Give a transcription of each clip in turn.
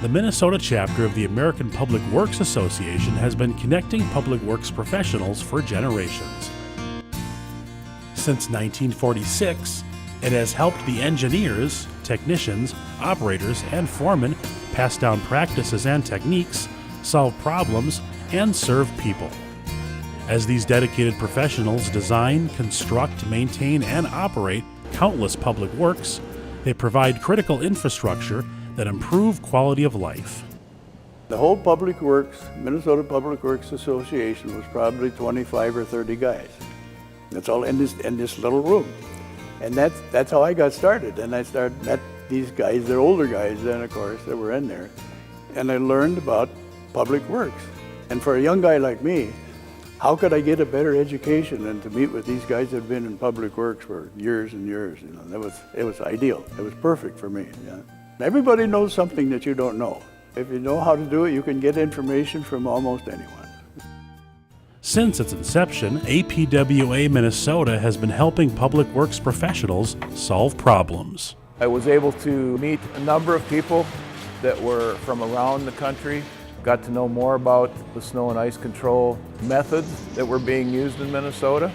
The Minnesota chapter of the American Public Works Association has been connecting public works professionals for generations. Since 1946, it has helped the engineers, technicians, operators, and foremen pass down practices and techniques, solve problems, and serve people. As these dedicated professionals design, construct, maintain, and operate countless public works, they provide critical infrastructure that improve quality of life. The whole Public Works, Minnesota Public Works Association was probably 25 or 30 guys. That's all in this little room. And that's how I got started. And I met these guys, they're older guys then, of course, that were in there. And I learned about public works. And for a young guy like me, how could I get a better education than to meet with these guys that have been in public works for years and years? You know, it was ideal. It was perfect for me. Yeah. Everybody knows something that you don't know. If you know how to do it, you can get information from almost anyone. Since its inception, APWA Minnesota has been helping public works professionals solve problems. I was able to meet a number of people that were from around the country, got to know more about the snow and ice control methods that were being used in Minnesota.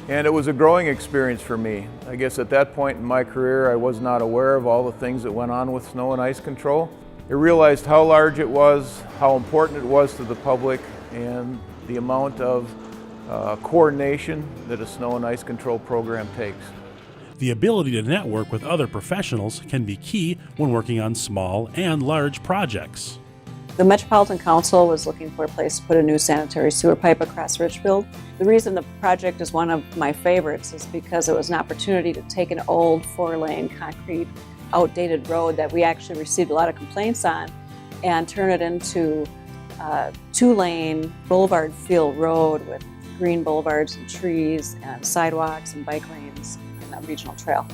And it was a growing experience for me. I guess at that point in my career, I was not aware of all the things that went on with snow and ice control. I realized how large it was, how important it was to the public, and the amount of coordination that a snow and ice control program takes. The ability to network with other professionals can be key when working on small and large projects. The Metropolitan Council was looking for a place to put a new sanitary sewer pipe across Richfield. The reason the project is one of my favorites is because it was an opportunity to take an old 4-lane concrete outdated road that we actually received a lot of complaints on and turn it into a 2-lane boulevard feel road with green boulevards and trees and sidewalks and bike lanes and a regional trail.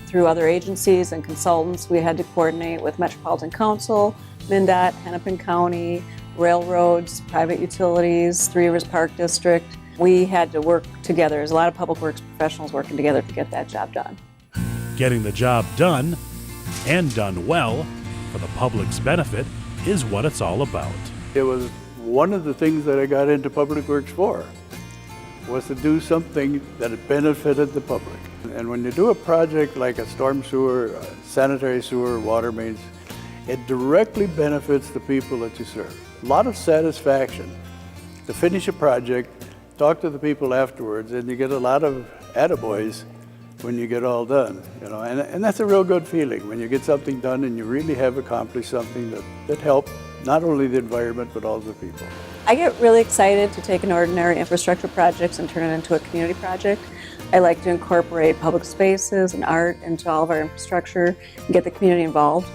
Through other agencies and consultants, we had to coordinate with Metropolitan Council, MnDOT, Hennepin County, railroads, private utilities, Three Rivers Park District. We had to work together. There's a lot of public works professionals working together to get that job done. Getting the job done, and done well, for the public's benefit, is what it's all about. It was one of the things that I got into public works for, was to do something that benefited the public. And when you do a project like a storm sewer, sanitary sewer, water mains, it directly benefits the people that you serve. A lot of satisfaction to finish a project, talk to the people afterwards, and you get a lot of attaboys when you get all done. You know, and that's a real good feeling when you get something done and you really have accomplished something that helped not only the environment but all the people. I get really excited to take an ordinary infrastructure project and turn it into a community project. I like to incorporate public spaces and art into all of our infrastructure and get the community involved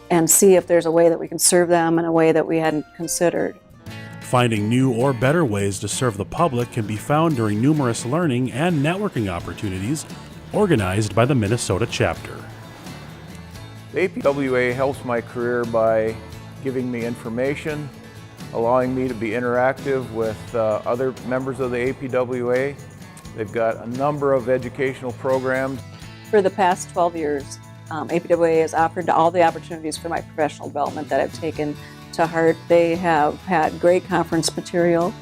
and see if there's a way that we can serve them in a way that we hadn't considered. Finding new or better ways to serve the public can be found during numerous learning and networking opportunities organized by the Minnesota chapter. The APWA helps my career by giving me information, allowing me to be interactive with other members of the APWA. They've got a number of educational programs. For the past 12 years, APWA has offered all the opportunities for my professional development that I've taken to heart. They have had great conference material,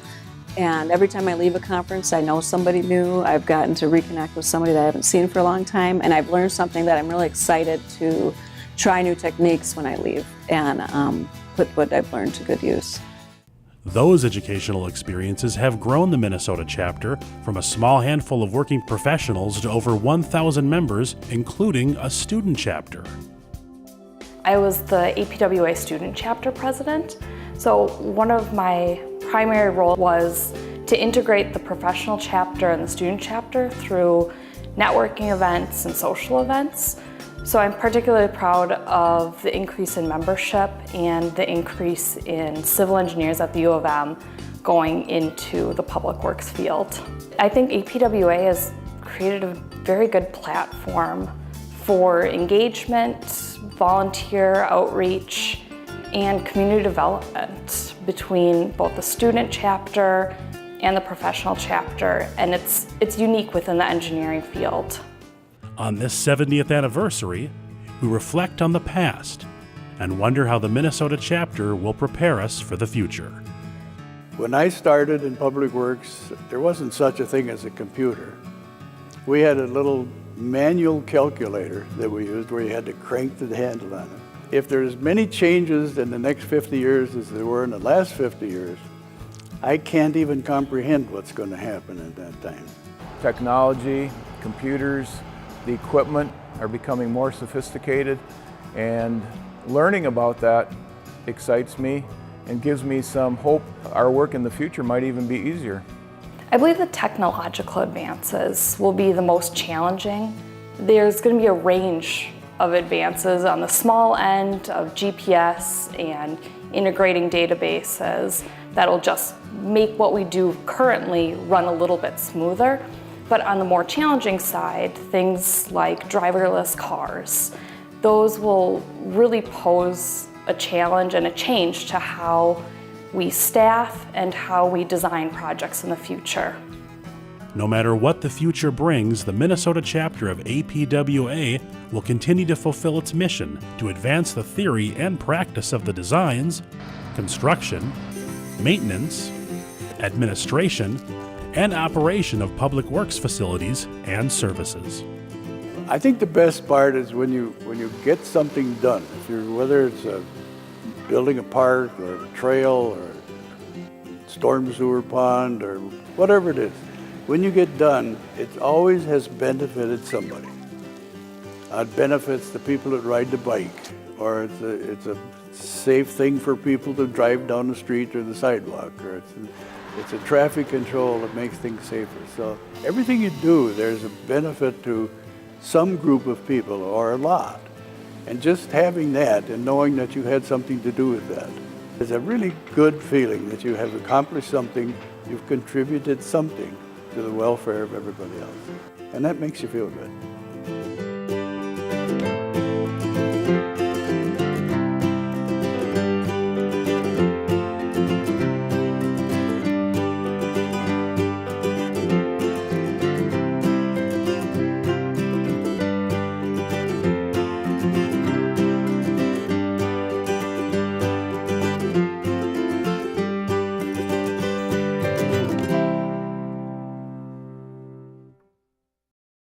and every time I leave a conference, I know somebody new. I've gotten to reconnect with somebody that I haven't seen for a long time, and I've learned something that I'm really excited to try new techniques when I leave and put what I've learned to good use. Those educational experiences have grown the Minnesota chapter from a small handful of working professionals to over 1,000 members, including a student chapter. I was the APWA student chapter president, so one of my primary roles was to integrate the professional chapter and the student chapter through networking events and social events. So I'm particularly proud of the increase in membership and the increase in civil engineers at the U of M going into the public works field. I think APWA has created a very good platform for engagement, volunteer outreach, and community development between both the student chapter and the professional chapter, and it's unique within the engineering field. On this 70th anniversary, we reflect on the past and wonder how the Minnesota chapter will prepare us for the future. When I started in Public Works, there wasn't such a thing as a computer. We had a little manual calculator that we used where you had to crank the handle on it. If there's many changes in the next 50 years as there were in the last 50 years, I can't even comprehend what's going to happen at that time. Technology, computers, the equipment are becoming more sophisticated, and learning about that excites me and gives me some hope our work in the future might even be easier. I believe the technological advances will be the most challenging. There's going to be a range of advances on the small end of GPS and integrating databases that'll just make what we do currently run a little bit smoother. But on the more challenging side, things like driverless cars, those will really pose a challenge and a change to how we staff and how we design projects in the future. No matter what the future brings, the Minnesota chapter of APWA will continue to fulfill its mission to advance the theory and practice of the designs, construction, maintenance, administration, and operation of public works facilities and services. I think the best part is when you get something done, whether it's building a park or a trail or storm sewer pond or whatever it is. When you get done, it always has benefited somebody. It benefits the people that ride the bike, or it's a safe thing for people to drive down the street or the sidewalk, or it's a traffic control that makes things safer. So everything you do, there's a benefit to some group of people or a lot. And just having that and knowing that you had something to do with that is a really good feeling that you have accomplished something, you've contributed something to the welfare of everybody else. And that makes you feel good.